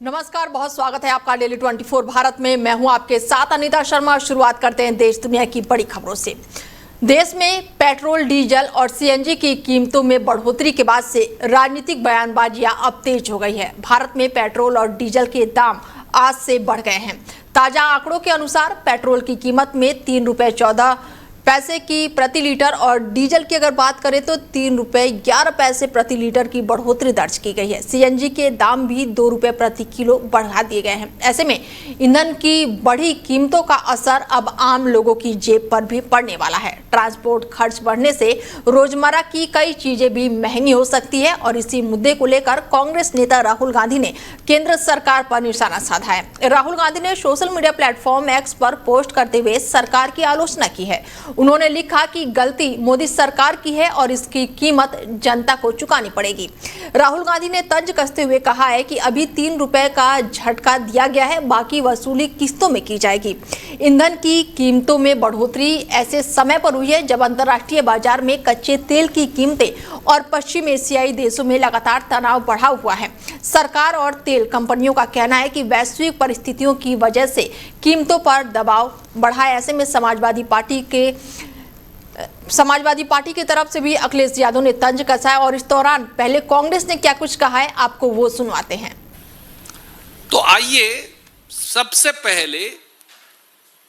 नमस्कार, बहुत स्वागत है आपका डेली 24 भारत में। मैं हूं आपके साथ अनीता शर्मा। शुरुआत करते हैं देश दुनिया की बड़ी खबरों से। देश में पेट्रोल, डीजल और सीएनजी की कीमतों में बढ़ोतरी के बाद से राजनीतिक बयानबाजियां अब तेज हो गई है। भारत में पेट्रोल और डीजल के दाम आज से बढ़ गए हैं। ताजा आंकड़ों के अनुसार पेट्रोल की कीमत में 3 रुपये 14 पैसे की प्रति लीटर और डीजल की अगर बात करें तो 3 रुपये 11 पैसे प्रति लीटर की बढ़ोतरी दर्ज की गई है। सीएनजी के दाम भी 2 रुपये प्रति किलो बढ़ा दिए गए हैं। ऐसे में ईंधन की बढ़ी कीमतों का असर अब आम लोगों की जेब पर भी पड़ने वाला है। ट्रांसपोर्ट खर्च बढ़ने से रोजमर्रा की कई चीजें भी महंगी हो सकती है और इसी मुद्दे को लेकर कांग्रेस नेता राहुल गांधी ने केंद्र सरकार पर निशाना साधा है। राहुल गांधी ने सोशल मीडिया प्लेटफॉर्म एक्स पर पोस्ट करते हुए सरकार की आलोचना की है। उन्होंने लिखा कि गलती मोदी सरकार की है और इसकी कीमत जनता को चुकानी पड़ेगी। राहुल गांधी ने तंज कसते हुए कहा है कि अभी 3 रुपए का झटका दिया गया है, बाकी वसूली किस्तों में की जाएगी। ईंधन की कीमतों में बढ़ोतरी ऐसे समय पर हुई है जब अंतर्राष्ट्रीय बाजार में कच्चे तेल की कीमतें और पश्चिम एशियाई देशों में लगातार तनाव बढ़ा हुआ है। सरकार और तेल कंपनियों का कहना है कि वैश्विक परिस्थितियों की वजह से कीमतों पर दबाव बढ़ा है। ऐसे में समाजवादी पार्टी की तरफ से भी अखिलेश यादव ने तंज कसा है और इस दौरान पहले कांग्रेस ने क्या कुछ कहा है आपको वो सुनवाते हैं। तो आइए सबसे पहले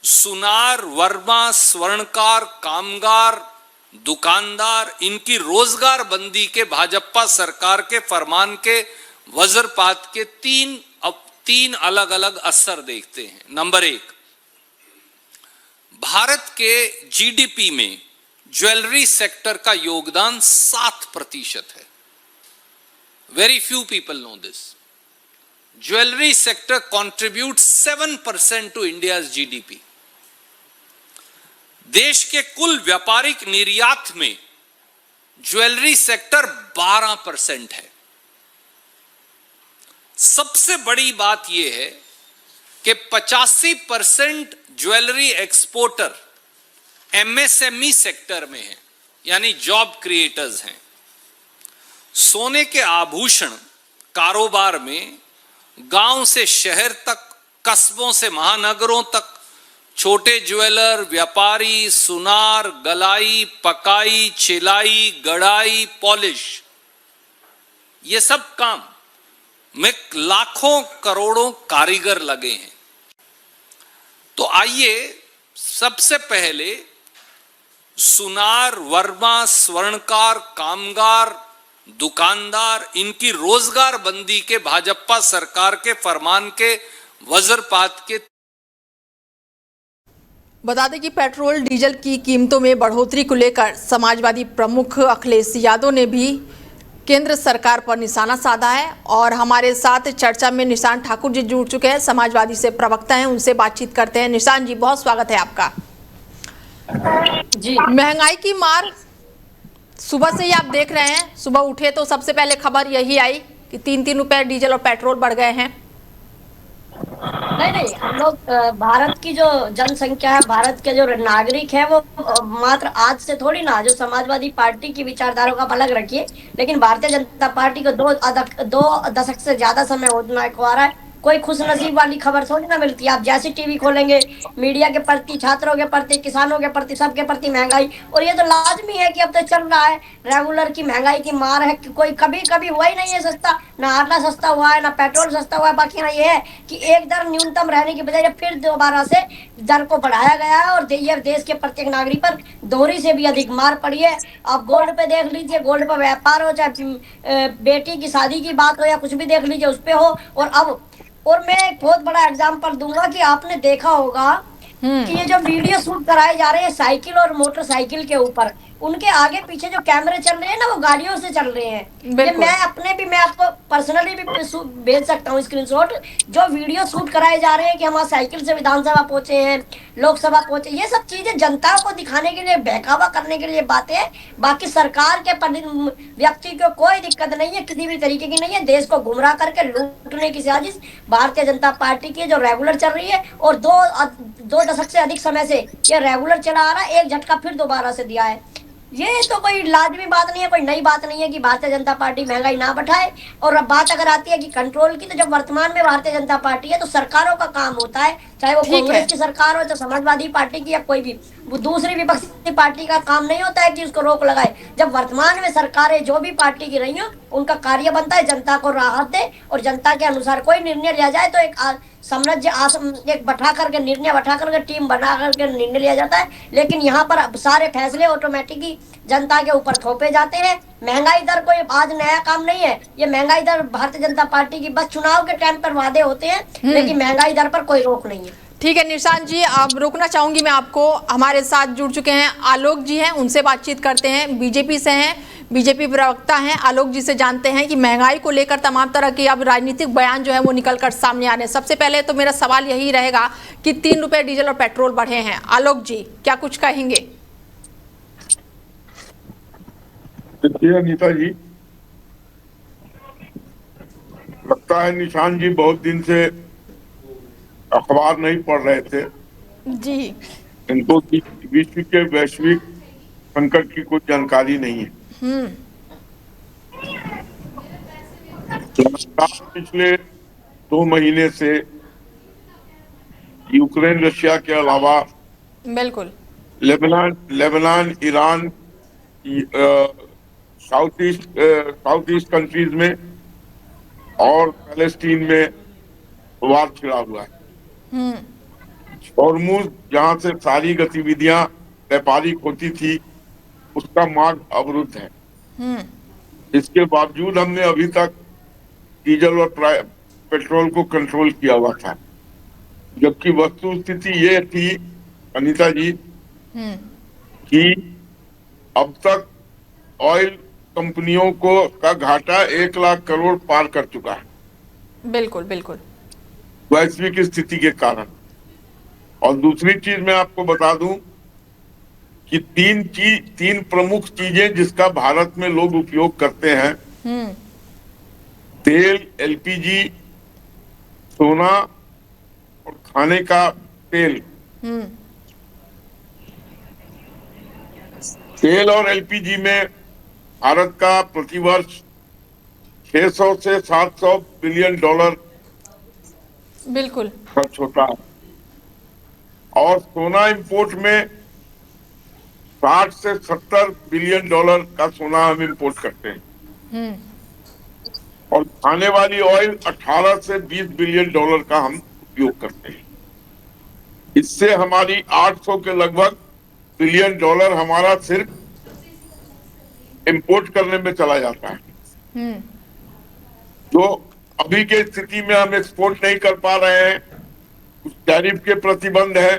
सुनार, वर्मा, स्वर्णकार, कामगार, दुकानदार, इनकी रोजगार बंदी के भाजपा सरकार के फरमान के वज्रपात के तीन अलग अलग असर देखते हैं। नंबर 1, भारत के जीडीपी में ज्वेलरी सेक्टर का योगदान 7% है। Very few people know this. Jewellery sector contributes 7% to India's GDP. देश के कुल व्यापारिक निर्यात में ज्वेलरी सेक्टर 12% है। सबसे बड़ी बात यह है कि 85% ज्वेलरी एक्सपोर्टर एमएसएमई सेक्टर में है, यानी जॉब क्रिएटर्स हैं। सोने के आभूषण कारोबार में गांव से शहर तक, कस्बों से महानगरों तक छोटे ज्वेलर, व्यापारी, सुनार, गलाई, पकाई, छिलाई, गढ़ाई, पॉलिश, ये सब काम में लाखों करोड़ों कारीगर लगे हैं। तो आइए सबसे पहले सुनार, वर्मा, स्वर्णकार, कामगार, दुकानदार, इनकी रोजगार बंदी के भाजपा सरकार के फरमान के वज्रपात के बता दें कि पेट्रोल डीजल की कीमतों में बढ़ोतरी को लेकर समाजवादी प्रमुख अखिलेश यादव ने भी केंद्र सरकार पर निशाना साधा है और हमारे साथ चर्चा में निशान ठाकुर जी जुड़ चुके हैं, समाजवादी से प्रवक्ता हैं, उनसे बातचीत करते हैं। निशान जी, बहुत स्वागत है आपका। जी, महंगाई की मार सुबह से ही आप देख रहे हैं। सुबह उठे तो सबसे पहले खबर यही आई कि 3-3 रुपए डीजल और पेट्रोल बढ़ गए हैं। नहीं, हम लोग भारत की जो जनसंख्या है, भारत के जो नागरिक है, वो मात्र आज से थोड़ी ना, जो समाजवादी पार्टी की विचारधारा का अलग रखिए, लेकिन भारतीय जनता पार्टी को 2 दशक से ज्यादा समय होने को आ रहा है। कोई खुश नसीब वाली खबर थोड़ी ना मिलती है। आप जैसी टीवी खोलेंगे, मीडिया के प्रति, छात्रों के प्रति, किसानों के प्रति, सबके प्रति महंगाई। और ये तो लाजमी है कि अब तो चल रहा है, रेगुलर की महंगाई की मार है कि कोई कभी हुआ ही नहीं है सस्ता। ना आटा सस्ता हुआ है, ना पेट्रोल सस्ता हुआ है। बाकी ना ये है कि एक दर न्यूनतम रहने की बजाय फिर दोबारा से दर को बढ़ाया गया है और देश के प्रत्येक नागरिक पर दोहरी से भी अधिक मार पड़ी है। आप गोल्ड पे देख लीजिए, गोल्ड पर व्यापार हो, चाहे बेटी की शादी की बात हो या कुछ भी देख लीजिए, उस पे हो। और मैं एक बहुत बड़ा एग्जांपल दूंगा कि आपने देखा होगा कि ये जो वीडियो शूट कराए जा रहे हैं साइकिल और मोटरसाइकिल के ऊपर, उनके आगे पीछे जो कैमरे चल रहे हैं ना, वो गाड़ियों से चल रहे हैं। ये मैं आपको पर्सनली भी भेज सकता हूँ स्क्रीनशॉट। जो वीडियो शूट कराए जा रहे हैं कि हम साइकिल से विधानसभा पहुंचे हैं, लोकसभा पहुंचे, ये सब चीजें जनता को दिखाने के लिए, बहकावा करने के लिए बातें हैं। बाकी सरकार के व्यक्ति को कोई दिक्कत नहीं है, किसी भी तरीके की नहीं है। देश को गुमराह करके लूटने की साजिश भारतीय जनता पार्टी की जो रेगुलर चल रही है, और दो दशक से अधिक समय से ये रेगुलर चला आ रहा है। एक झटका फिर दोबारा से दिया है। ये तो कोई लाजमी बात नहीं है, कोई नई बात नहीं है कि भारतीय जनता पार्टी महंगाई ना बढ़ाए। और अब बात अगर आती है कि कंट्रोल की, तो जब वर्तमान में भारतीय जनता पार्टी है तो सरकारों का काम होता है, चाहे वो ठीक है। कांग्रेस की सरकार हो, तो समाजवादी पार्टी की, या कोई भी वो दूसरी विपक्षी पार्टी का काम नहीं होता है कि उसको रोक लगाए। जब वर्तमान में सरकारें जो भी पार्टी की रही हो, उनका कार्य बनता है जनता को राहत दे और जनता के अनुसार कोई निर्णय लिया जाए, तो एक साम्राज्य एक बैठा करके निर्णय बैठा करके टीम बना करके निर्णय लिया जाता है। लेकिन यहाँ पर अब सारे फैसले ऑटोमेटिकली जनता के ऊपर थोपे जाते हैं। महंगाई दर कोई आज नया काम नहीं है, ये महंगाई दर भारतीय जनता पार्टी की बस चुनाव के टाइम पर वादे होते हैं, लेकिन महंगाई दर पर कोई रोक नहीं है। ठीक है निशांत जी, अब रोकना चाहूंगी मैं आपको। हमारे साथ जुड़ चुके हैं आलोक जी हैं, उनसे बातचीत करते हैं। बीजेपी से हैं, बीजेपी प्रवक्ता हैं। आलोक जी से जानते हैं कि महंगाई को लेकर तमाम तरह के अब राजनीतिक बयान जो है वो निकल कर सामने आ रहे हैं। सबसे पहले तो मेरा सवाल यही रहेगा कि 3 रुपए डीजल और पेट्रोल बढ़े हैं। आलोक जी क्या कुछ कहेंगे? देखिए अनीता जी, लगता है निशांत जी बहुत दिन से अखबार नहीं पढ़ रहे थे। जी। इनको विश्व के वैश्विक संकट की कुछ जानकारी नहीं है। लगातार पिछले 2 महीने से यूक्रेन, रशिया के अलावा बिल्कुल। Lebanon, Iran, south east countries में और पैलेस्टीन में वार छिड़ा हुआ है। हॉर्मुज, जहां से सारी गतिविधियां व्यापारिक होती थी, उसका मार्ग अवरुद्ध है। इसके बावजूद हमने अभी तक डीजल और पेट्रोल को कंट्रोल किया हुआ था, जबकि वस्तु स्थिति ये थी अनीता जी कि अब तक ऑयल कंपनियों को का घाटा 1 लाख करोड़ पार कर चुका है। बिल्कुल बिल्कुल। वैश्विक स्थिति के कारण। और दूसरी चीज मैं आपको बता दूं कि 3 प्रमुख चीजें जिसका भारत में लोग उपयोग करते हैं, तेल, एलपीजी, सोना और खाने का तेल। तेल और एलपीजी में भारत का प्रतिवर्ष 600 से 700 बिलियन डॉलर बिल्कुल खर्च होता है। और सोना इंपोर्ट में 60 से 70 बिलियन डॉलर का सोना हम इंपोर्ट करते हैं। और खाने वाली ऑयल 18 से 20 बिलियन डॉलर का हम उपयोग करते हैं। इससे हमारी 800 के लगभग बिलियन डॉलर हमारा सिर्फ इंपोर्ट करने में चला जाता है, जो अभी के स्थिति में हम एक्सपोर्ट नहीं कर पा रहे हैं। कुछ टैरिफ के प्रतिबंध है,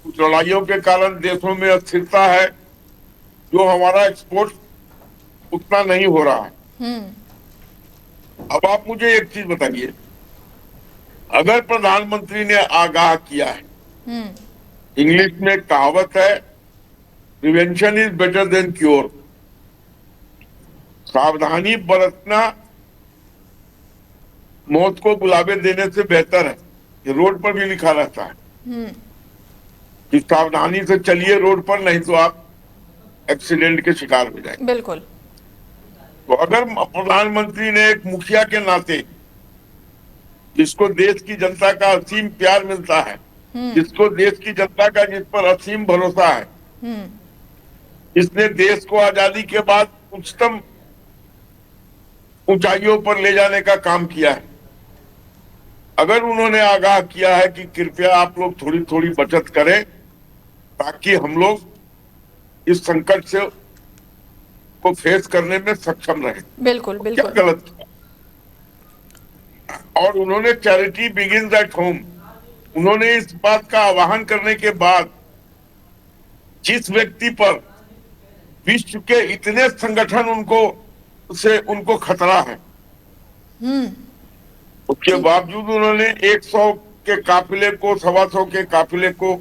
कुछ लड़ाइयों के कारण देशों में अस्थिरता है, जो हमारा एक्सपोर्ट उतना नहीं हो रहा है। अब आप मुझे एक चीज बताइए, अगर प्रधानमंत्री ने आगाह किया है, इंग्लिश में कहावत है prevention is better than cure, सावधानी बरतना मौत को बुलावे देने से बेहतर है। ये रोड पर भी लिखा रहता है कि सावधानी से चलिए रोड पर, नहीं तो आप एक्सीडेंट के शिकार हो जाएंगे। बिल्कुल। तो अगर प्रधानमंत्री ने एक मुखिया के नाते, जिसको देश की जनता का असीम प्यार मिलता है, जिसको देश की जनता का जिस पर असीम भरोसा है, इसने देश को आजादी के बाद उच्चतम ऊंचाइयों पर ले जाने का काम किया है, अगर उन्होंने आगाह किया है कि कृपया आप लोग थोड़ी थोड़ी बचत करें ताकि हम लोग इस संकट से को फेस करने में सक्षम रहे, बिल्कुल बिल्कुल, क्या गलत किया? और उन्होंने चैरिटी बिगिंस एट होम, उन्होंने इस बात का आह्वान करने के बाद जिस व्यक्ति पर विश्व के इतने संगठन उनको खतरा है, उसके बावजूद उन्होंने 100 के काफिले को, 125 के काफिले को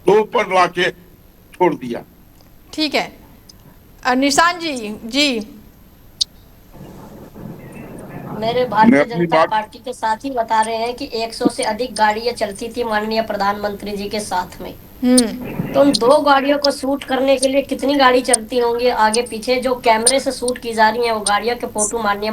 2 पर लाके छोड़ दिया। ठीक है निशांत जी मेरे भारतीय जनता पार्टी के साथ ही बता रहे हैं कि 100 से अधिक गाड़ियां चलती थी माननीय प्रधानमंत्री जी के साथ में। तो उन 2 गाड़ियों को शूट करने के लिए कितनी गाड़ी चलती होंगी आगे पीछे, जो कैमरे से शूट की जा रही है वो गाड़ियों के फोटो माननीय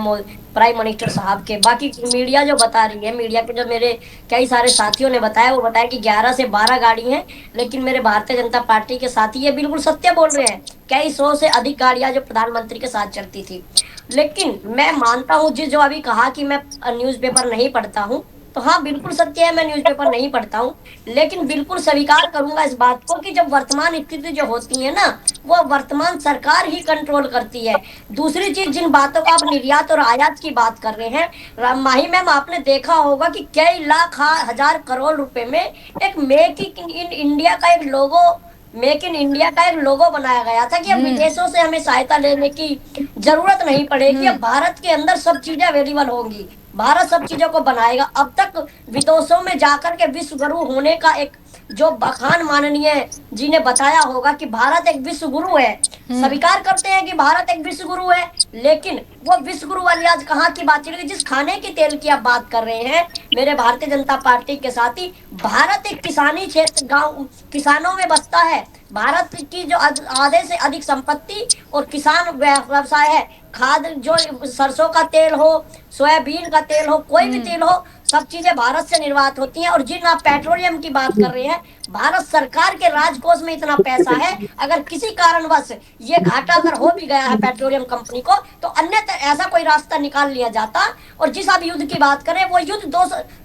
प्राइम मिनिस्टर साहब के। बाकी मीडिया जो बता रही है, मीडिया के जो मेरे कई सारे साथियों ने बताया, वो बताया कि 11 से 12 गाड़ी हैं, लेकिन मेरे भारतीय जनता पार्टी के साथी ये बिल्कुल सत्य बोल रहे हैं। कई 100 से अधिक गाड़ियां जो प्रधानमंत्री के साथ चलती थी। लेकिन मैं मानता हूँ जो अभी कहा कि मैं न्यूज़पेपर नहीं पढ़ता हूँ, तो हाँ बिल्कुल सत्य है, मैं न्यूज़पेपर नहीं पढ़ता हूँ, लेकिन बिल्कुल स्वीकार करूंगा इस बात को कि जब वर्तमान स्थिति जो होती है ना, वो वर्तमान सरकार ही कंट्रोल करती है। दूसरी चीज, जिन बातों का आप निर्यात और आयात की बात कर रहे हैं, माही मैम आपने देखा होगा कि कई लाख हजार करोड़ रुपए में एक मेक इन इंडिया का एक लोगो, मेक इन इंडिया का एक लोगो बनाया गया था कि अब विदेशों से हमें सहायता लेने की जरूरत नहीं पड़ेगी, अब भारत के अंदर सब चीजें अवेलेबल होंगी, भारत सब चीजों को बनाएगा। अब तक विदेशों में जाकर के विश्व गुरु होने का एक जो बखान माननीय जी ने बताया होगा कि भारत एक विश्व गुरु है, स्वीकार करते हैं कि भारत एक विश्व गुरु है, लेकिन वो विश्व गुरु वाली आज कहाँ की बात चल रही है? जिस खाने के तेल की आप बात कर रहे हैं मेरे भारतीय जनता पार्टी के साथी, भारत एक किसानी क्षेत्र, गांव किसानों में बसता है। भारत की जो आधे से अधिक संपत्ति और किसान व्यवसाय है। खाद जो सरसों का तेल हो, सोयाबीन का तेल हो, कोई भी तेल हो, सब चीजें भारत से निर्यात होती हैं। और जिन आप पेट्रोलियम की बात कर रहे हैं, भारत सरकार के राजकोष में इतना पैसा है, अगर किसी कारणवश ये घाटा अगर हो भी गया है पेट्रोलियम कंपनी को, तो अन्यथा ऐसा कोई रास्ता निकाल लिया जाता। और जिस आप युद्ध की बात करें, वो युद्ध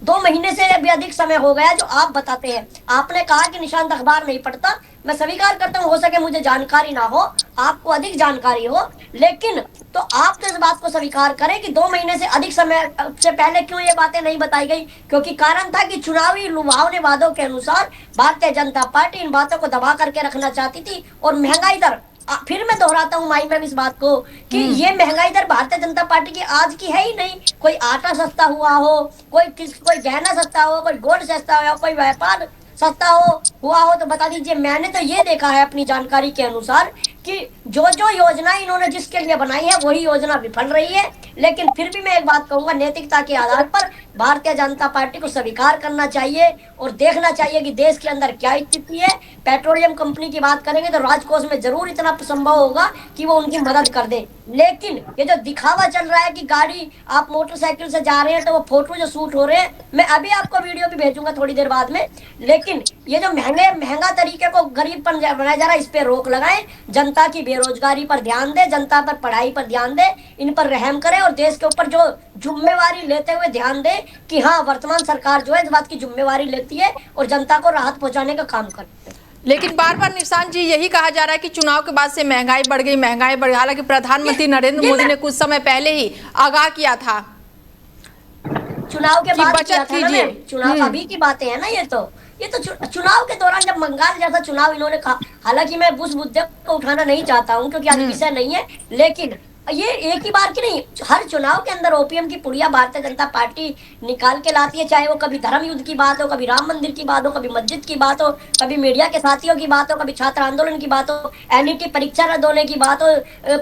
2 महीने से भी अधिक समय हो गया जो आप बताते हैं। आपने कहा कि निशांत अखबार नहीं पढ़ता, मैं स्वीकार करता हूँ, हो सके मुझे जानकारी ना हो, आपको अधिक जानकारी हो, लेकिन तो आप तो इस बात को स्वीकार करें कि 2 महीने से अधिक समय से पहले क्यों ये बातें नहीं बताई गई? क्योंकि कारण था कि चुनावी लुभावने वादों के अनुसार भारतीय जनता पार्टी इन बातों को दबा करके रखना चाहती थी। और महंगाई दर, फिर मैं दोहराता हूँ माई मैम इस बात को कि ये महंगाई दर भारतीय जनता पार्टी की आज की है ही नहीं। कोई आटा सस्ता हुआ हो, कोई गहना सस्ता हो, कोई गोल्ड सस्ता हो, कोई व्यापार सस्ता हुआ हो, तो बता दीजिए। मैंने तो ये देखा है अपनी जानकारी के अनुसार कि जो जो योजना इन्होंने जिसके लिए बनाई है वही योजना विफल रही है। लेकिन फिर भी मैं एक बात कहूंगा, नैतिकता के आधार पर भारतीय जनता पार्टी को स्वीकार करना चाहिए और देखना चाहिए कि देश के अंदर क्या स्थिति है। पेट्रोलियम कंपनी की बात करेंगे तो राजकोष में जरूर इतना संभव होगा कि वो उनकी मदद कर दे। लेकिन ये जो दिखावा चल रहा है कि गाड़ी आप मोटरसाइकिल से जा रहे हैं तो वो फोटो जो शूट हो रहे हैं, मैं अभी आपको वीडियो भी भेजूंगा थोड़ी देर बाद में, लेकिन ये जो महंगा तरीके को गरीब पर बनाया जा रहा है, इस पे रोक लगाएं। जनता की बेरोजगारी पर ध्यान दे, जनता पर पढ़ाई पर ध्यान दे, इन पर रहम करें और देश के ऊपर जो जिम्मेवारी लेते हुए ध्यान दे कि हाँ वर्तमान सरकार जो है इस बात की जिम्मेवारी लेती है और जनता को राहत पहुंचाने का काम करती है। लेकिन बार बार निशांत जी यही कहा जा रहा है कि चुनाव के बाद से महंगाई बढ़ गई। हालांकि प्रधानमंत्री नरेंद्र मोदी ने कुछ समय पहले ही आगाह किया था चुनाव के बाद बचत कीजिए। चुनाव अभी की बातें हैं ना, ये तो चुनाव के दौरान जब बंगाल जैसा चुनाव इन्होंने कहा, हालांकि मैं उस मुद्दे को उठाना नहीं चाहता हूं क्योंकि आज विषय नहीं है, लेकिन ये एक ही बार की नहीं, हर चुनाव के अंदर ओपीएम की पुड़िया भारतीय जनता पार्टी निकाल के लाती है। चाहे वो कभी धर्म युद्ध की बात हो, कभी राम मंदिर की बात हो, कभी मस्जिद की बात हो, कभी मीडिया के साथियों की बात हो, कभी छात्र आंदोलन की बात हो, एनईटी परीक्षा रद्द होने की बात हो,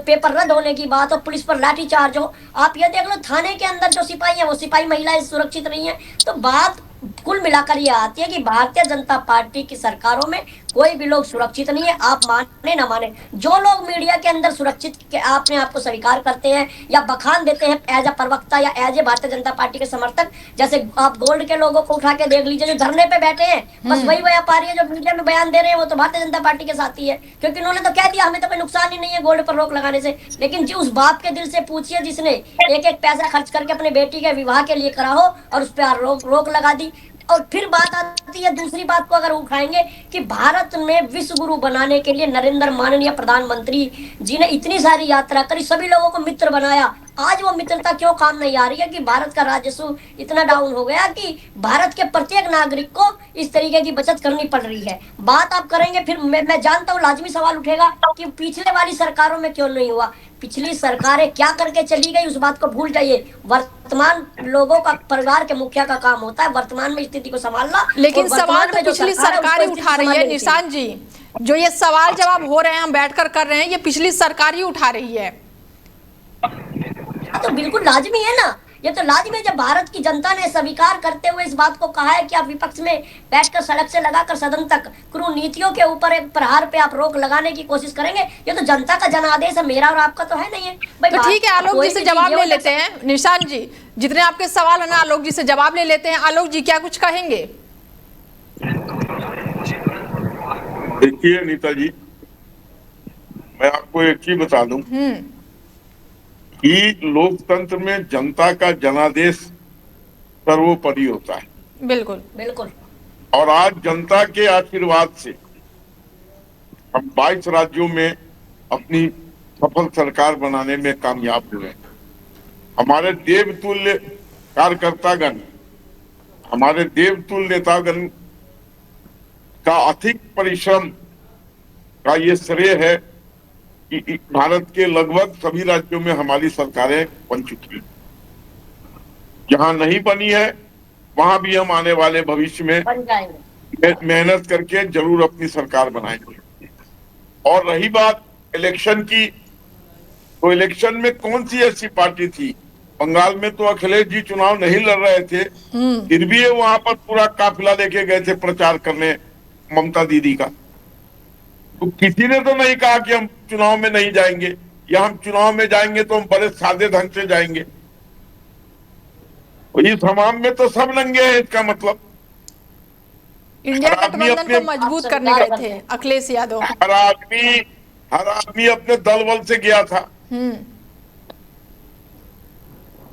पेपर रद्द होने की बात हो, पुलिस पर लाठीचार्ज हो। आप ये देख लो, थाने के अंदर जो सिपाही है वो सिपाही महिलाएं सुरक्षित नहीं है। तो बात कुल मिलाकर ये आती है कि भारतीय जनता पार्टी की सरकारों में कोई भी लोग सुरक्षित नहीं है। आप माने ना माने, जो लोग मीडिया के अंदर सुरक्षित के अपने आप को स्वीकार करते हैं या बखान देते हैं एज ए प्रवक्ता या as a Bharatiya Janata party के समर्थक, जैसे आप गोल्ड के लोगों को उठा के देख लीजिए जो धरने पे बैठे हैं, बस वही व्यापारी है जो मीडिया में बयान दे रहे हैं, वो तो भारतीय जनता पार्टी के साथी है, क्योंकि उन्होंने तो कह दिया हमें तो कोई नुकसान ही नहीं है गोल्ड पर रोक लगाने से। लेकिन जी उस बाप के दिल से पूछिए जिसने एक एक पैसा खर्च करके अपने बेटी के विवाह के लिए करा हो और उस पर रोक लगा दी। और फिर बात आती है दूसरी बात को अगर उठाएंगे कि भारत में विश्व गुरु बनाने के लिए नरेंद्र माननीय प्रधानमंत्री जी ने इतनी सारी यात्रा करी, सभी लोगों को मित्र बनाया। आज वो मित्रता क्यों काम नहीं आ रही है कि भारत का राजस्व इतना डाउन हो गया कि भारत के प्रत्येक नागरिक को इस तरीके की बचत करनी पड़ रही है। बात आप करेंगे फिर मैं जानता हूँ लाजमी सवाल उठेगा कि पिछले वाली सरकारों में क्यों नहीं हुआ। पिछली सरकारें क्या करके चली गई उस बात को भूल जाइए। वर्तमान लोगों का, परिवार के मुखिया का काम होता है वर्तमान में स्थिति को संभालना। लेकिन सवाल तो पिछली सरकार उठा रही है निशांत जी, जो ये सवाल जवाब हो रहे हैं हम बैठकर कर रहे हैं, ये पिछली सरकार ही उठा रही है। तो बिल्कुल लाजमी है ना ये तो लाजिम है। जब भारत की जनता ने स्वीकार करते हुए इस बात को कहा है कि आप विपक्ष में बैठकर सड़क से लगाकर सदन तक कुनीतियों के ऊपर एक प्रहार पे आप रोक लगाने की कोशिश करेंगे, ये तो जनता का जनादेश है, मेरा और आपका तो है नहीं है भाई। तो ठीक है, आलोक जी से जवाब ले लेते हैं। निशांत जी, जितने आपके सवाल है ना, आलोक जी से जवाब ले लेते हैं। आलोक जी, क्या कुछ कहेंगे? देखिए नीता जी, मैं आपको एक चीज बता दूं कि लोकतंत्र में जनता का जनादेश सर्वोपरि होता है। बिल्कुल बिल्कुल। और आज जनता के आशीर्वाद से हम 22 राज्यों में अपनी सफल सरकार बनाने में कामयाब हुए। हमारे देवतुल्य कार्यकर्तागण, हमारे देवतुल्य नेतागण का अधिक परिश्रम का ये श्रेय है कि भारत के लगभग सभी राज्यों में हमारी सरकारें बन चुकी हैं। जहां नहीं बनी है वहां भी हम आने वाले भविष्य में बन जाएंगे, मेहनत करके जरूर अपनी सरकार बनाएंगे। और रही बात इलेक्शन की, तो इलेक्शन में कौन सी ऐसी पार्टी थी? बंगाल में तो अखिलेश जी चुनाव नहीं लड़ रहे थे, फिर भी ये वहां पर पूरा काफिला लेके गए थे प्रचार करने ममता दीदी का। तो किसी ने तो नहीं कहा कि हम चुनाव में नहीं जाएंगे, या हम चुनाव में जाएंगे तो हम बड़े सादे ढंग से जाएंगे। तो इस हमाम में तो सब नंगे हैं, इसका मतलब इंडिया गठबंधन को मजबूत करने गए थे अखिलेश यादव। हर आदमी अपने दल बल से गया था।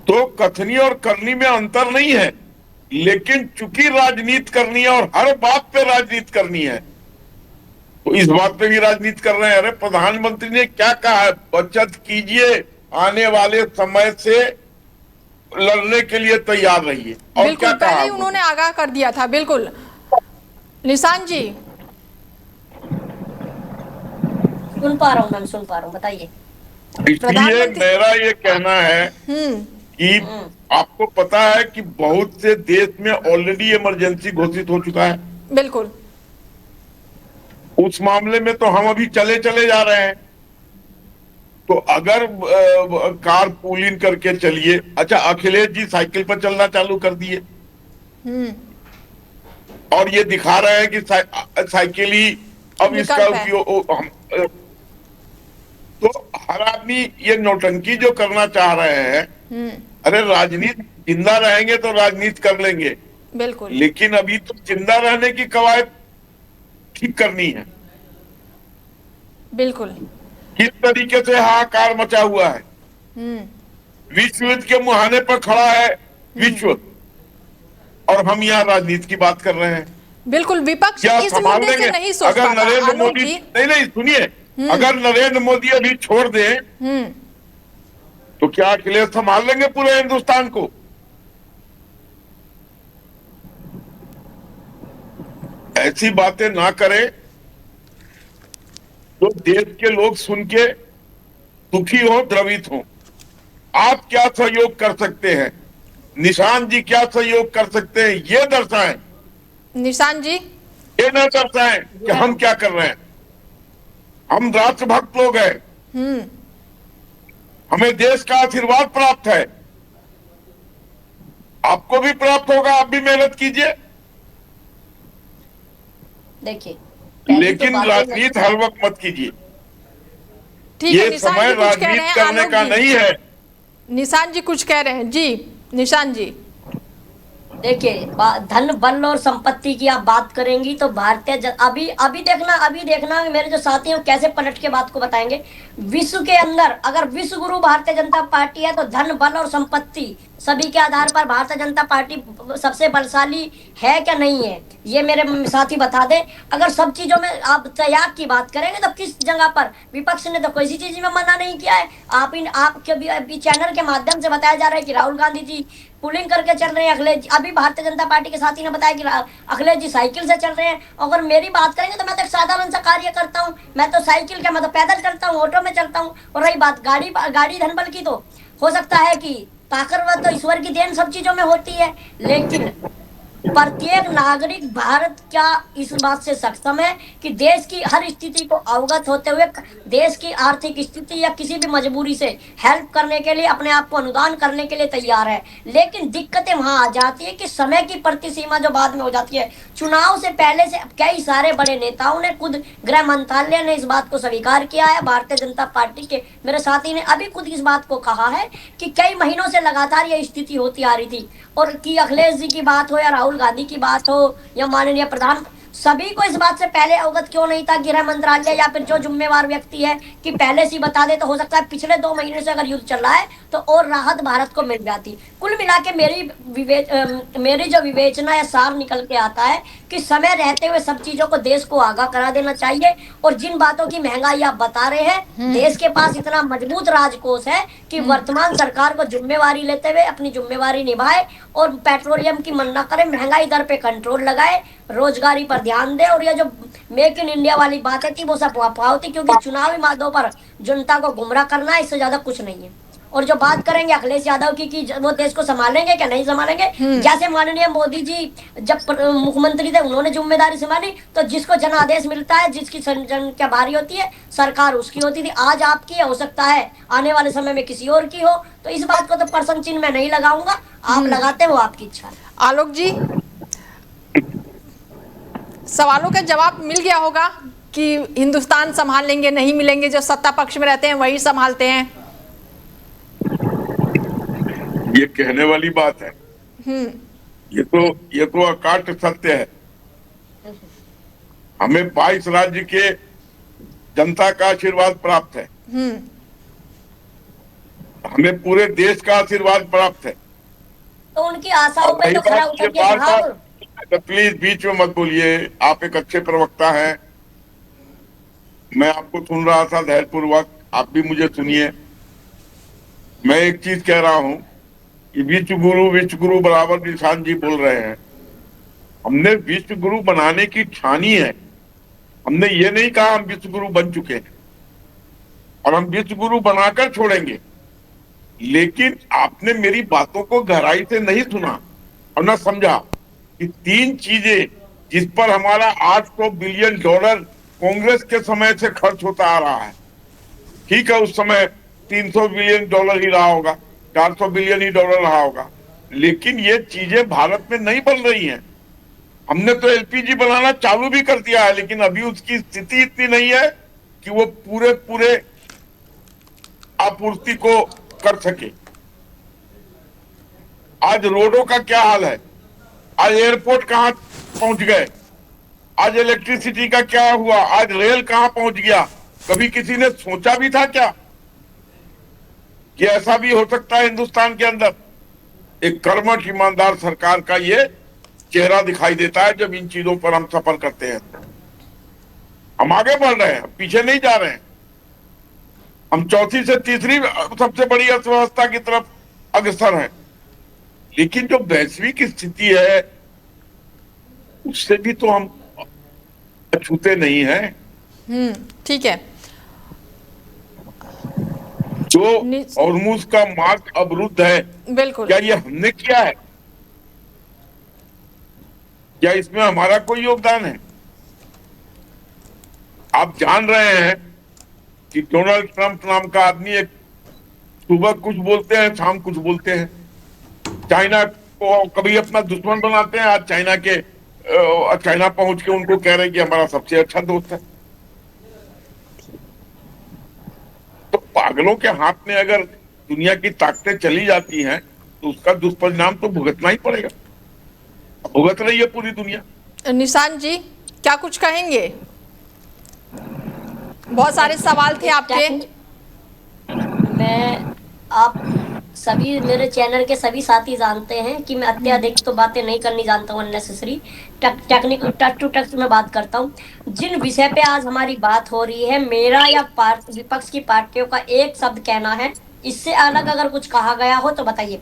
तो कथनी और करनी में अंतर नहीं है, लेकिन चूंकि राजनीति करनी है और हर बात पे राजनीति करनी है, तो इस बात पे भी राजनीति कर रहे हैं। अरे प्रधानमंत्री ने क्या कहा है? बचत कीजिए, आने वाले समय से लड़ने के लिए तैयार रहिए। और बिल्कुल, क्या कहा पहले ही उन्होंने आगाह कर दिया था। बिल्कुल। निशांत जी, सुन पा रहा हूँ मैम, सुन पा रहा हूँ, बताइए। इसलिए मेरा ये कहना है कि आपको पता है कि बहुत से देश में ऑलरेडी इमरजेंसी घोषित हो चुका है। बिल्कुल। उस मामले में तो हम अभी चले जा रहे हैं। तो अगर कार पूलिंग करके चलिए। अच्छा, अखिलेश जी साइकिल पर चलना चालू कर दिए और ये दिखा रहे हैं कि साइकिल ही अब इसका उपयोग। तो हर आदमी ये नौटंकी जो करना चाह रहे हैं, अरे राजनीति जिंदा रहेंगे तो राजनीति कर लेंगे, बिल्कुल, लेकिन अभी तो जिंदा रहने की कवायद ठीक करनी है। बिल्कुल। किस तरीके से हाहाकार मचा हुआ है, विश्व युद्ध के मुहाने पर खड़ा है विश्व, और हम यहाँ राजनीति की बात कर रहे हैं। बिल्कुल, विपक्ष क्या इस संभाल मुद्दे से लेंगे? नहीं सोच अगर पाता। नरेंद्र मोदी नहीं सुनिए, अगर नरेंद्र मोदी अभी छोड़ दें तो क्या अखिलेश संभाल लेंगे पूरे हिंदुस्तान को? ऐसी बातें ना करें तो देश के लोग सुन के दुखी हो, द्रवित हो। आप क्या सहयोग कर सकते हैं, निशांत जी क्या सहयोग कर सकते हैं, ये दर्शाएं। निशांत जी, ये ना दर्शाएं कि हम क्या कर रहे हैं। हम राष्ट्रभक्त लोग हैं, हमें देश का आशीर्वाद प्राप्त है। आपको भी प्राप्त होगा, आप भी मेहनत कीजिए, देखिए लेकिन राजनीति हर वक्त मत कीजिए। ठीक है। ये निशांत समय जी कुछ कह रहे राजनीति हैं, करने आलोक का जी। नहीं है। निशांत जी कुछ कह रहे हैं जी। निशांत जी, देखिए, धन बल और संपत्ति की आप बात करेंगी तो अभी देखना मेरे जो साथी हैं कैसे पलट के बात को बताएंगे। विश्व के अंदर अगर विश्व गुरु भारतीय जनता पार्टी है तो धन बल और संपत्ति सभी के आधार पर भारतीय जनता पार्टी सबसे बलशाली है क्या नहीं है, ये मेरे साथी बता दें। अगर सब चीजों में आप त्याग की बात करेंगे तो किस जगह पर विपक्ष ने तो किसी चीज में मना नहीं किया है। आपके भी चैनल के माध्यम से बताया जा रहा है कि राहुल गांधी जी पुलिंग करके चल रहे हैं, अखिलेश जी अभी भारतीय जनता पार्टी के साथी ने बताया कि अखिलेश जी साइकिल से चल रहे हैं। अगर मेरी बात करेंगे तो मैं तो एक साधारण सा कार्य करता हूँ, मैं तो साइकिल का मतलब पैदल चलता हूँ, ऑटो में चलता हूँ। और रही बात गाड़ी धन बल की, तो हो सकता है कि ताकतवर तो ईश्वर की देन सब चीजों में होती है, लेकिन प्रत्येक नागरिक भारत क्या इस बात से सक्षम है कि देश की हर स्थिति को अवगत होते हुए देश की आर्थिक स्थिति या किसी भी मजबूरी से हेल्प करने के लिए अपने आप को अनुदान करने के लिए तैयार है। लेकिन दिक्कतें वहां आ जाती है कि समय की प्रतिसीमा जो बाद में हो जाती है। चुनाव से पहले से कई सारे बड़े नेताओं ने, खुद गृह मंत्रालय ने इस बात को स्वीकार किया है। भारतीय जनता पार्टी के मेरे साथी ने अभी खुद इस बात को कहा है कि कई महीनों से लगातार यह स्थिति होती आ रही थी, और कि अखिलेश जी की बात हो या राहुल गांधी की बात हो या माननीय प्रधान, सभी को इस बात से पहले अवगत क्यों नहीं था गृह मंत्रालय या फिर जो जिम्मेवार व्यक्ति है कि पहले से बता दे। तो हो सकता है पिछले 2 महीने से अगर युद्ध चल रहा है तो और राहत भारत को मिल जाती। कुल मिला के मेरी जो विवेचना या सार निकल के आता है कि समय रहते हुए सब चीजों को देश को आगाह करा देना चाहिए। और जिन बातों की महंगाई आप बता रहे हैं, देश के पास इतना मजबूत राजकोष है कि वर्तमान सरकार को जिम्मेवारी लेते हुए अपनी जिम्मेवारी निभाए और पेट्रोलियम की मन्ना करे, महंगाई दर पे कंट्रोल लगाए, रोजगारी पर ध्यान दे। और ये जो मेक इन इंडिया वाली बातें थी वो सब अफवाह थी, क्योंकि चुनावी मादों पर जनता को गुमराह करना है, इससे ज्यादा कुछ नहीं है। और जो बात करेंगे अखिलेश यादव की कि वो देश को संभालेंगे क्या नहीं संभालेंगे, जैसे माननीय मोदी जी जब मुख्यमंत्री थे उन्होंने जिम्मेदारी संभाली, तो जिसको जनादेश मिलता है, जिसकी जनसंख्या भारी होती है, सरकार उसकी होती थी। आज आपकी हो सकता है आने वाले समय में किसी और की हो। तो इस बात को तो प्रश्न चिन्ह में नहीं लगाऊंगा, आप लगाते हो आपकी इच्छा। आलोक जी, सवालों का जवाब मिल गया होगा कि हिंदुस्तान संभाल लेंगे, नहीं मिलेंगे, जो सत्ता पक्ष में रहते हैं वही संभालते हैं। ये कहने वाली बात है, ये तो अकाट सत्य है। हमें 22 राज्य के जनता का आशीर्वाद प्राप्त है, हमें पूरे देश का आशीर्वाद प्राप्त है। तो उनकी आशाओं पे तो खरा उतरिए। तो प्लीज बीच में मत बोलिए, आप एक अच्छे प्रवक्ता हैं, मैं आपको सुन रहा था धैर्यपूर्वक, आप भी मुझे सुनिए। मैं एक चीज कह रहा हूं कि विश्व गुरु बराबर निशान जी बोल रहे हैं। हमने विश्व गुरु बनाने की ठानी है, हमने ये नहीं कहा हम विश्व गुरु बन चुके हैं और हम विश्व गुरु बनाकर छोड़ेंगे। लेकिन आपने मेरी बातों को गहराई से नहीं सुना और न समझा कि 3 चीजें जिस पर हमारा $800 बिलियन कांग्रेस के समय से खर्च होता आ रहा है। ठीक है, उस समय $300 बिलियन ही रहा होगा, $400 बिलियन ही रहा होगा, लेकिन ये चीजें भारत में नहीं बन रही हैं। हमने तो एलपीजी बनाना चालू भी कर दिया है, लेकिन अभी उसकी स्थिति इतनी नहीं है कि वो पूरे आपूर्ति को कर सके। आज रोडों का क्या हाल है, आज एयरपोर्ट कहां पहुंच गए, आज इलेक्ट्रिसिटी का क्या हुआ, आज रेल कहां पहुंच गया। कभी किसी ने सोचा भी था क्या कि ऐसा भी हो सकता है हिंदुस्तान के अंदर। एक कर्मठ ईमानदार सरकार का ये चेहरा दिखाई देता है जब इन चीजों पर हम सफर करते हैं। हम आगे बढ़ रहे हैं, पीछे नहीं जा रहे हैं। हम चौथी से तीसरी सबसे बड़ी अर्थव्यवस्था की तरफ अग्रसर हैं, लेकिन जो वैश्विक स्थिति है उससे भी तो हम छूते नहीं हैं। ठीक है। जो हॉर्मुज का मार्ग अवरुद्ध है, बिल्कुल, क्या ये हमने किया है? क्या इसमें हमारा कोई योगदान है? आप जान रहे हैं कि डोनाल्ड ट्रंप नाम का आदमी एक सुबह कुछ बोलते हैं, शाम कुछ बोलते हैं। चाइना को कभी अपना दुश्मन बनाते हैं, आज चाइना पहुंच के उनको कह रहे हैं कि हमारा सबसे अच्छा दोस्त है। तो पागलों के हाथ में अगर दुनिया की ताकतें चली जाती हैं तो उसका दुष्परिणाम तो भुगतना ही पड़ेगा। भुगत रही है पूरी दुनिया। निशान जी, क्या कुछ कहेंगे? बहुत सारे सवाल थे आपके। आप सभी मेरे चैनल के सभी साथी जानते हैं कि मैं अत्यधिक तो बातें नहीं करनी जानता हूँ, unnecessary technical touch to touch में बात करता हूँ। जिन विषय पे आज हमारी बात हो रही है, मेरा या विपक्ष की पार्टियों का एक शब्द कहना है, इससे अलग अगर कुछ कहा गया हो तो बताइए।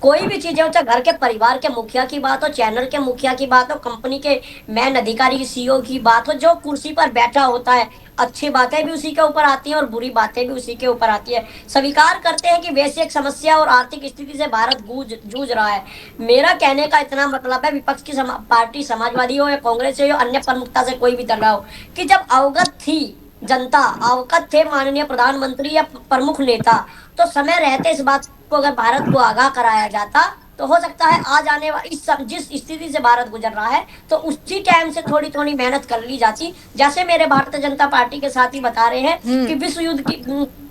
कोई भी चीजें हो, चाहे घर के परिवार के मुखिया की बात हो, चैनल के मुखिया की बात हो, कंपनी के मेन अधिकारी सीईओ की बात हो, जो कुर्सी पर बैठा होता है अच्छी बातें भी उसी के ऊपर आती हैं और बुरी बातें भी उसी के ऊपर आती है। स्वीकार करते हैं कि वैश्विक समस्या और आर्थिक स्थिति से भारत जूझ रहा है। मेरा कहने का इतना मतलब है, विपक्ष की पार्टी समाजवादी हो या कांग्रेस हो या अन्य प्रमुखता से कोई भी दल रहा हो, कि जब अवगत थी जनता, अवगत थे माननीय प्रधानमंत्री या प्रमुख नेता, तो समय रहते इस बात को अगर भारत को आगाह कराया जाता तो हो सकता है आज आने वाली जिस स्थिति से भारत गुजर रहा है तो उसी टाइम से थोड़ी थोड़ी मेहनत कर ली जाती। जैसे मेरे भारतीय जनता पार्टी के साथी बता रहे हैं कि विश्व युद्ध की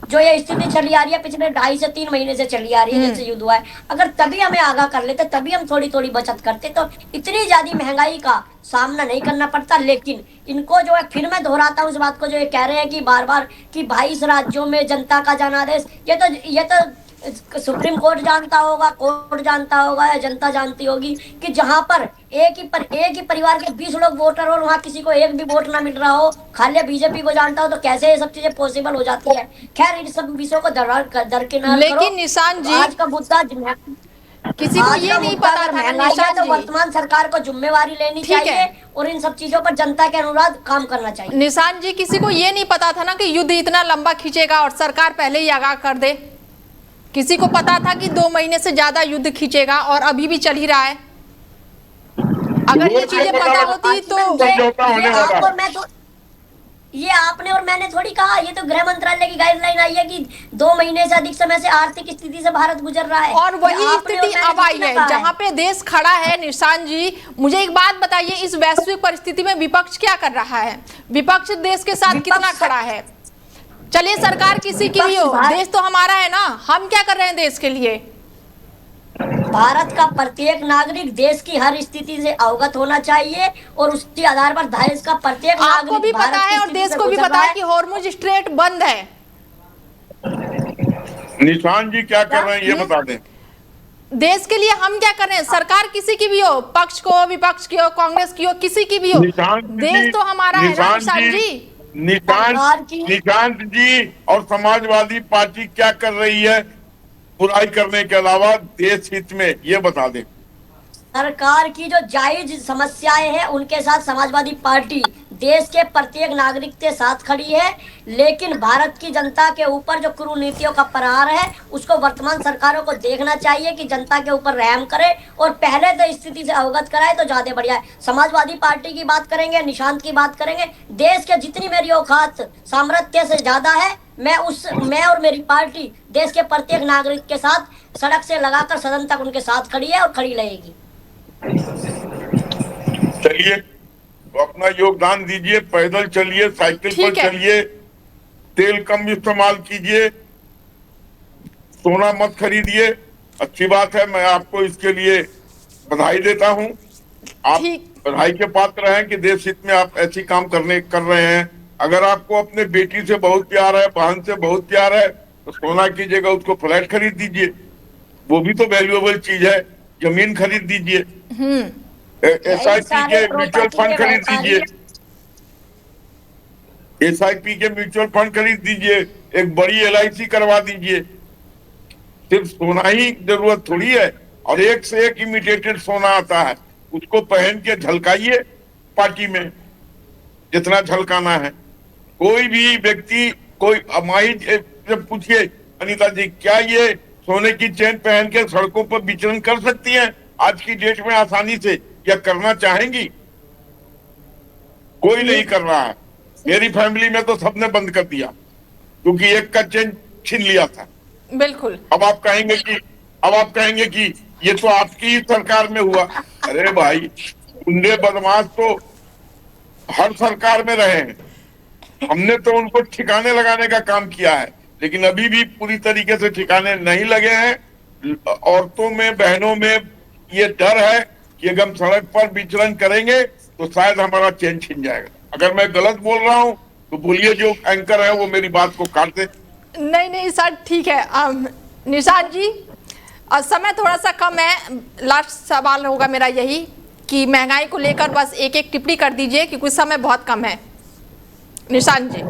जो ये स्थिति चली आ रही है पिछले 2.5 से 3 महीने से चली आ रही है, जब से युद्ध हुआ है, अगर तभी हमें आगाह कर लेते, तभी हम थोड़ी थोड़ी बचत करते तो इतनी ज्यादा महंगाई का सामना नहीं करना पड़ता। लेकिन इनको जो है, फिर मैं दोहराता हूँ इस बात को, जो ये कह रहे हैं कि बार बार कि 22 राज्यों में जनता का जनादेश, ये तो सुप्रीम कोर्ट जानता होगा, कोर्ट जानता होगा या जनता जानती होगी कि जहां पर एक ही परिवार के 20 लोग वोटर और वहां किसी को एक भी वोट ना मिल रहा हो, खाली बीजेपी को जानता हो, तो कैसे ये सब चीजें पॉसिबल हो जाती है। खैर, इन सब विषयों को दरकिनार करो। लेकिन निशान जी, आज का मुद्दा किसी को ये नहीं पता था महंगाई, तो वर्तमान सरकार को जिम्मेवारी लेनी चाहिए और इन सब चीजों पर जनता के अनुसार काम करना चाहिए। निशान जी, किसी को ये नहीं पता था ना कि युद्ध इतना लंबा खींचेगा और सरकार पहले ही आगाह कर दे। किसी को पता था कि 2 महीने से ज्यादा युद्ध खींचेगा और अभी भी चल ही रहा है। अगर ये चीजें पता होती तो ये आपने और मैंने थोड़ी कहा, ये तो गृह मंत्रालय की गाइडलाइन आई है कि 2 महीने से अधिक समय से आर्थिक स्थिति से भारत गुजर रहा है और वही स्थिति अब आई है जहां पे देश खड़ा है। निशान जी, मुझे एक बात बताइए, इस वैश्विक परिस्थिति में विपक्ष क्या कर रहा है? विपक्ष देश के साथ कितना खड़ा है? चलिए, सरकार किसी की भी हो, देश तो हमारा है ना, हम क्या कर रहे हैं देश के लिए? भारत का प्रत्येक नागरिक देश की हर स्थिति से अवगत होना चाहिए और उसके आधार पर देश का प्रत्येक नागरिक, आपको भी पता है और देश को भी पता है कि हॉर्मुज स्ट्रेट बंद है। निशान जी क्या कर रहे हैं ये बता दें। देश के लिए हम क्या कर रहे हैं? सरकार किसी की भी हो, पक्ष को, विपक्ष की हो, कांग्रेस की हो, किसी की भी हो, देश तो हमारा है ना। निशान जी, निशांत जी और समाजवादी पार्टी क्या कर रही है बुराई करने के अलावा देश हित में, ये बता दें। सरकार की जो जायज समस्याएं हैं उनके साथ समाजवादी पार्टी देश के प्रत्येक नागरिक के साथ खड़ी है, लेकिन भारत की जनता के ऊपर जो कुनीतियों का प्रहार है उसको वर्तमान सरकारों को देखना चाहिए कि जनता के ऊपर रहम करे और पहले तो स्थिति से अवगत कराए तो ज्यादा बढ़िया है। समाजवादी पार्टी की बात करेंगे, निशांत की बात करेंगे, देश के जितनी मेरी औकात सामर्थ्य से ज्यादा है, मैं और मेरी पार्टी देश के प्रत्येक नागरिक के साथ सड़क से लगाकर सदन तक उनके साथ खड़ी है और खड़ी रहेगी। चलिए, तो अपना योगदान दीजिए, पैदल चलिए, साइकिल पर चलिए, तेल कम इस्तेमाल कीजिए, सोना मत खरीदिए। अच्छी बात है, मैं आपको इसके लिए बधाई देता हूं। आप बधाई के पात्र हैं कि देश हित में आप ऐसी काम कर रहे हैं। अगर आपको अपने बेटी से बहुत प्यार है, बहन से बहुत प्यार है, तो सोना की जगह उसको फ्लैट खरीद दीजिए, वो भी तो वैल्यूएबल चीज है। जमीन खरीद दीजिए, SIP के म्यूचुअल फंड खरीद दीजिए, SIP के म्यूचुअल फंड खरीद दीजिए, एक बड़ी LIC करवा दीजिए। सिर्फ सोना ही जरूरत थोड़ी है, और एक से एक इमिटेटेड सोना आता है, उसको पहन के झलकाइए पार्टी में जितना झलकाना है। कोई भी व्यक्ति, कोई अमाई जब पूछिए अनीता जी, क्या ये सोने की चेन पहन के सड़कों पर विचरण कर सकती हैं आज की डेट में आसानी से, या करना चाहेंगी? कोई नहीं कर रहा है। मेरी फैमिली में तो सबने बंद कर दिया क्योंकि एक का चेन छीन लिया था। बिल्कुल। अब आप कहेंगे कि ये तो आपकी ही सरकार में हुआ। अरे भाई, गुंडे बदमाश तो हर सरकार में रहे हैं, हमने तो उनको ठिकाने लगाने का काम किया है, लेकिन अभी भी पूरी तरीके से ठिकाने नहीं लगे हैं। औरतों में, बहनों में ये डर है कि अगर हम सड़क पर विचरण करेंगे तो शायद हमारा चैन छिन जाएगा। अगर मैं गलत बोल रहा हूँ तो बोलिए, जो एंकर है वो मेरी बात को काट दे। नहीं सर, ठीक है। निशांत जी, समय थोड़ा सा कम है, लास्ट सवाल होगा मेरा यही कि महंगाई को लेकर बस एक एक टिप्पणी कर दीजिए क्योंकि समय बहुत कम है। निशांत जी।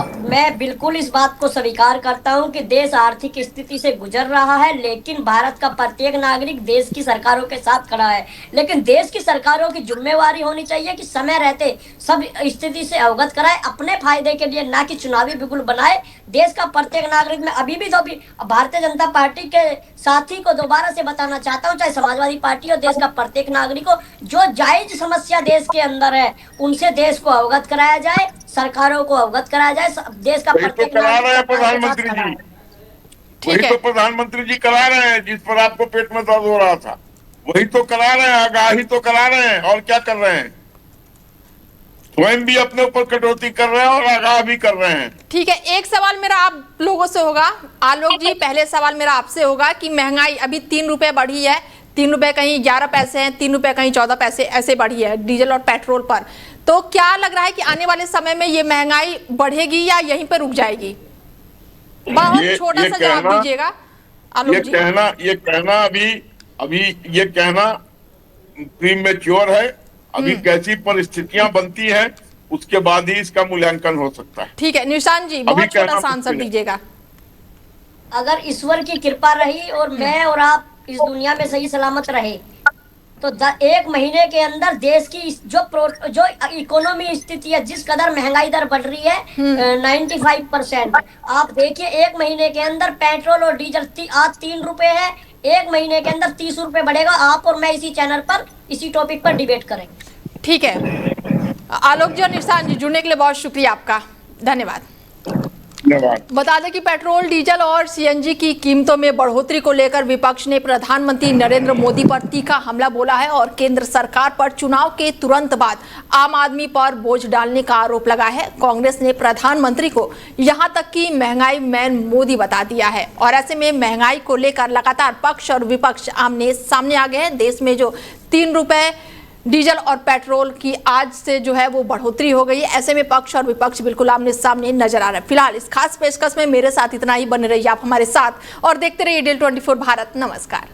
मैं बिल्कुल इस बात को स्वीकार करता हूं कि देश आर्थिक स्थिति से गुजर रहा है, लेकिन भारत का प्रत्येक नागरिक देश की सरकारों के साथ खड़ा है। लेकिन देश की सरकारों की जिम्मेवारी होनी चाहिए कि समय रहते सब स्थिति से अवगत कराए, अपने फायदे के लिए, ना कि चुनावी बिगुल बनाए। देश का प्रत्येक नागरिक, मैं अभी भी तो भारतीय जनता पार्टी के साथी को दोबारा से बताना चाहता हूँ, चाहे समाजवादी पार्टी हो, देश का प्रत्येक नागरिक हो, जो जायज समस्या देश के अंदर है उनसे देश को अवगत कराया जाए, सरकारों को अवगत कराया जाए। देश का प्रत्येक करा रहे हैं प्रधानमंत्री जी, वही तो प्रधानमंत्री जी करा रहे हैं, जिस पर आपको पेट में दर्द हो रहा था वही तो करा रहे हैं, आगाही तो करा रहे हैं। और क्या कर रहे हैं? स्वयं भी अपने ऊपर कटौती कर रहे हैं और आगाह भी कर रहे हैं। ठीक है, एक सवाल मेरा आप लोगों से होगा, आलोक जी, पहले सवाल मेरा आपसे होगा कि महंगाई अभी 3 रुपए बढ़ी है, 3 रुपए कहीं 11 पैसे हैं, 3 रुपए कहीं 14 पैसे ऐसे बढ़ी है डीजल और पेट्रोल पर। तो क्या लग रहा है कि आने वाले समय में ये महंगाई बढ़ेगी या यहीं पर रुक जाएगी? बहुत छोटा सा जवाब दीजिएगा आलोक जी। ये कहना अभी ये कहना प्रीमेच्योर है। अभी कैसी परिस्थितियां बनती हैं उसके बाद ही इसका मूल्यांकन हो सकता है। ठीक है निशांत जी, बहुत छोटा सा आंसर दीजिएगा। अगर ईश्वर की कृपा रही और मैं और आप इस दुनिया में सही सलामत रहे तो 1 महीने के अंदर देश की जो इकोनॉमी स्थिति है, जिस कदर महंगाई दर बढ़ रही है 95%, आप देखिए 1 महीने के अंदर पेट्रोल और डीजल आज 3 रुपए है, 1 महीने के अंदर 30 रुपए बढ़ेगा। आप और मैं इसी चैनल पर इसी टॉपिक पर डिबेट करेंगे। ठीक है, आलोक जी और निशांत जी जुड़ने के लिए बहुत शुक्रिया आपका, धन्यवाद। बता दें कि पेट्रोल, डीजल और सीएनजी की कीमतों में बढ़ोतरी को लेकर विपक्ष ने प्रधानमंत्री नरेंद्र मोदी पर तीखा हमला बोला है और केंद्र सरकार पर चुनाव के तुरंत बाद आम आदमी पर बोझ डालने का आरोप लगाया है। कांग्रेस ने प्रधानमंत्री को यहां तक कि महंगाई मैन मोदी बता दिया है और ऐसे में महंगाई को लेकर लगातार पक्ष और विपक्ष आमने सामने आ गए हैं। देश में जो 3 रुपए डीजल और पेट्रोल की आज से जो है वो बढ़ोतरी हो गई है, ऐसे में पक्ष और विपक्ष बिल्कुल आमने सामने नजर आ रहे हैं। फिलहाल इस खास पेशकश में मेरे साथ इतना ही, बने रहिए आप हमारे साथ और देखते रहिए DL 24 भारत। नमस्कार।